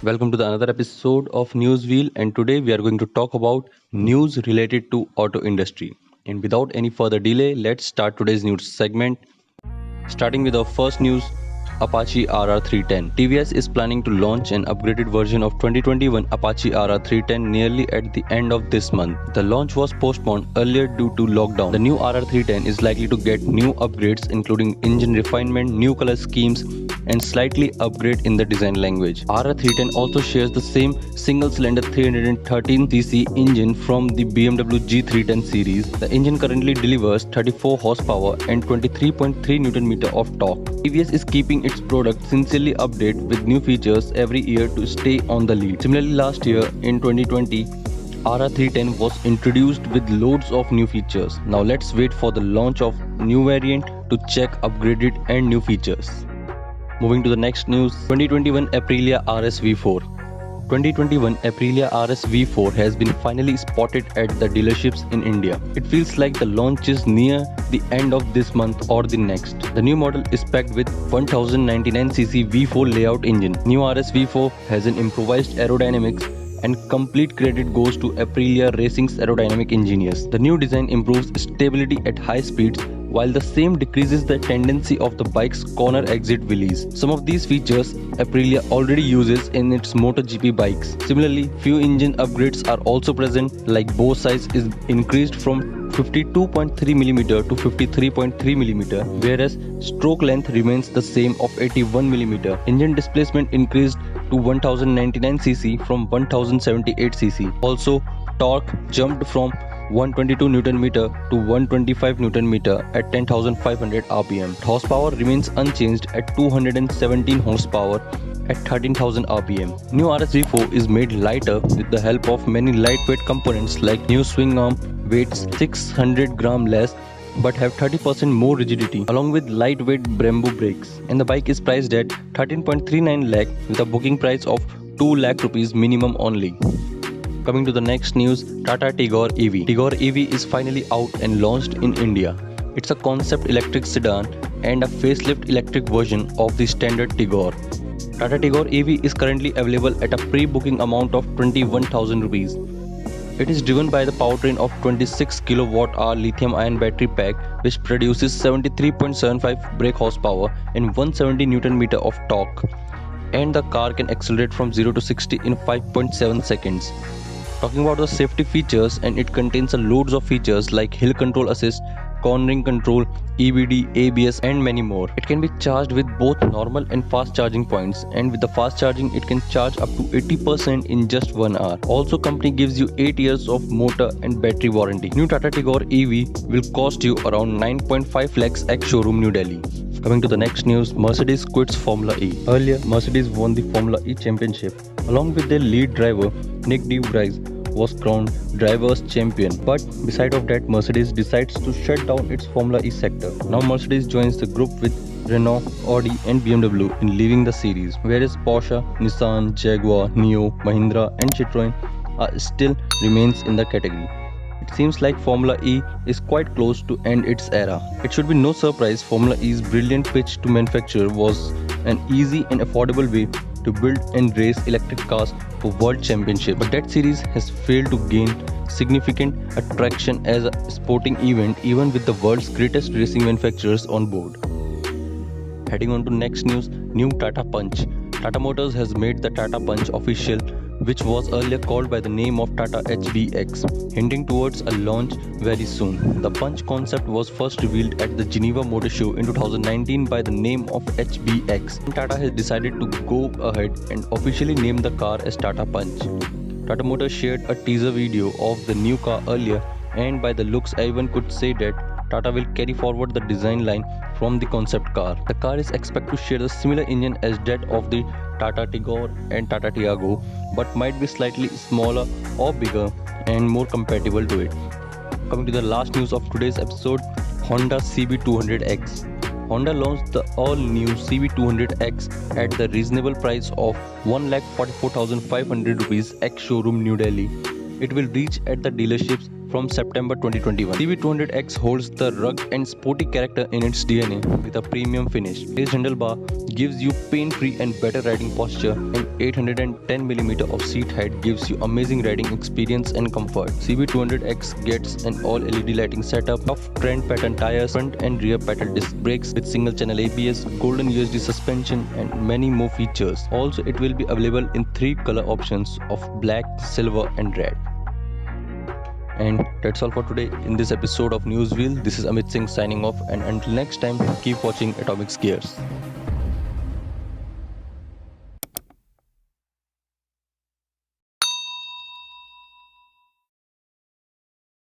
Welcome to the another episode of Newswheel, and today we are going to talk about news related to auto industry. And without any further delay, let's start today's news segment. Starting with our first news, Apache RR310. TVS is planning to launch an upgraded version of 2021 Apache RR310 nearly at the end of this month. The launch was postponed earlier due to lockdown. The new RR310 is likely to get new upgrades including engine refinement, new color schemes, and slightly upgrade in the design language. RR310 also shares the same single-cylinder 313cc engine from the BMW G310 series. The engine currently delivers 34 horsepower and 23.3 Nm of torque. TVS is keeping its product sincerely updated with new features every year to stay on the lead. Similarly, last year in 2020, RR310 was introduced with loads of new features. Now let's wait for the launch of new variant to check upgraded and new features. Moving to the next news, 2021 Aprilia RS V4. 2021 Aprilia RS V4 has been finally spotted at the dealerships in India. It feels like the launch is near the end of this month or the next. The new model is packed with 1099cc V4 layout engine. New RS V4 has an improvised aerodynamics and complete credit goes to Aprilia Racing's aerodynamic engineers. The new design improves stability at high speeds while the same decreases the tendency of the bike's corner exit wheelies. Some of these features Aprilia already uses in its MotoGP bikes. Similarly, few engine upgrades are also present, like bore size is increased from 52.3mm to 53.3mm, whereas stroke length remains the same of 81mm. Engine displacement increased to 1099cc from 1078cc. Also, torque jumped from 122 Nm to 125 Nm at 10,500 rpm. Horsepower remains unchanged at 217 horsepower at 13,000 rpm. New RS V4 is made lighter with the help of many lightweight components like new swing arm, weighs 600 gram less but have 30% more rigidity, along with lightweight Brembo brakes. And the bike is priced at 13.39 lakh with a booking price of 2 lakh rupees minimum only. Coming to the next news, Tata Tigor EV. Tigor EV is finally out and launched in India. It's a concept electric sedan and a facelift electric version of the standard Tigor. Tata Tigor EV is currently available at a pre-booking amount of 21,000 rupees. It is driven by the powertrain of 26 kWh lithium-ion battery pack, which produces 73.75 brake horsepower and 170 Nm of torque. And the car can accelerate from 0 to 60 in 5.7 seconds. Talking about the safety features, and it contains a loads of features like hill control assist, cornering control, EBD, ABS and many more. It can be charged with both normal and fast charging points, and with the fast charging it can charge up to 80% in just 1 hour. Also, company gives you 8 years of motor and battery warranty. New Tata Tigor EV will cost you around 9.5 lakhs at showroom New Delhi. Coming to the next news, Mercedes quits Formula E. Earlier, Mercedes won the Formula E championship. Along with their lead driver, Nick de Vries, was crowned drivers champion. But beside of that, Mercedes decides to shut down its Formula E sector. Now Mercedes joins the group with Renault, Audi and BMW in leaving the series, whereas Porsche, Nissan, Jaguar, NIO, Mahindra and Citroën still remains in the category. It seems like Formula E is quite close to end its era. It should be no surprise Formula E's brilliant pitch to manufacture was an easy and affordable way to build and race electric cars for World Championship. But that series has failed to gain significant attraction as a sporting event even with the world's greatest racing manufacturers on board. Heading on to next news, new Tata Punch. Tata Motors has made the Tata Punch official, which was earlier called by the name of Tata HBX, hinting towards a launch very soon. The Punch concept was first revealed at the Geneva Motor Show in 2019 by the name of HBX. Tata has decided to go ahead and officially name the car as Tata Punch. Tata Motors shared a teaser video of the new car earlier, and by the looks everyone could say that Tata will carry forward the design line from the concept car. The car is expected to share the similar engine as that of the Tata Tigor and Tata Tiago, but might be slightly smaller or bigger and more compatible to it. Coming to the last news of today's episode, Honda CB200X. Honda launched the all-new CB200X at the reasonable price of 1,44,500 rupees ex-showroom New Delhi. It will reach at the dealerships from September 2021. CB200X holds the rugged and sporty character in its DNA with a premium finish. Raised handlebar gives you pain-free and better riding posture, and 810mm of seat height gives you amazing riding experience and comfort. CB200X gets an all-LED lighting setup, soft trend pattern tires, front and rear pedal disc brakes with single-channel ABS, golden USD suspension, and many more features. Also, it will be available in 3 color options of black, silver, and red. And that's all for today in this episode of Newswheel. This is Amit Singh signing off, and until next time, keep watching Atomics Gears.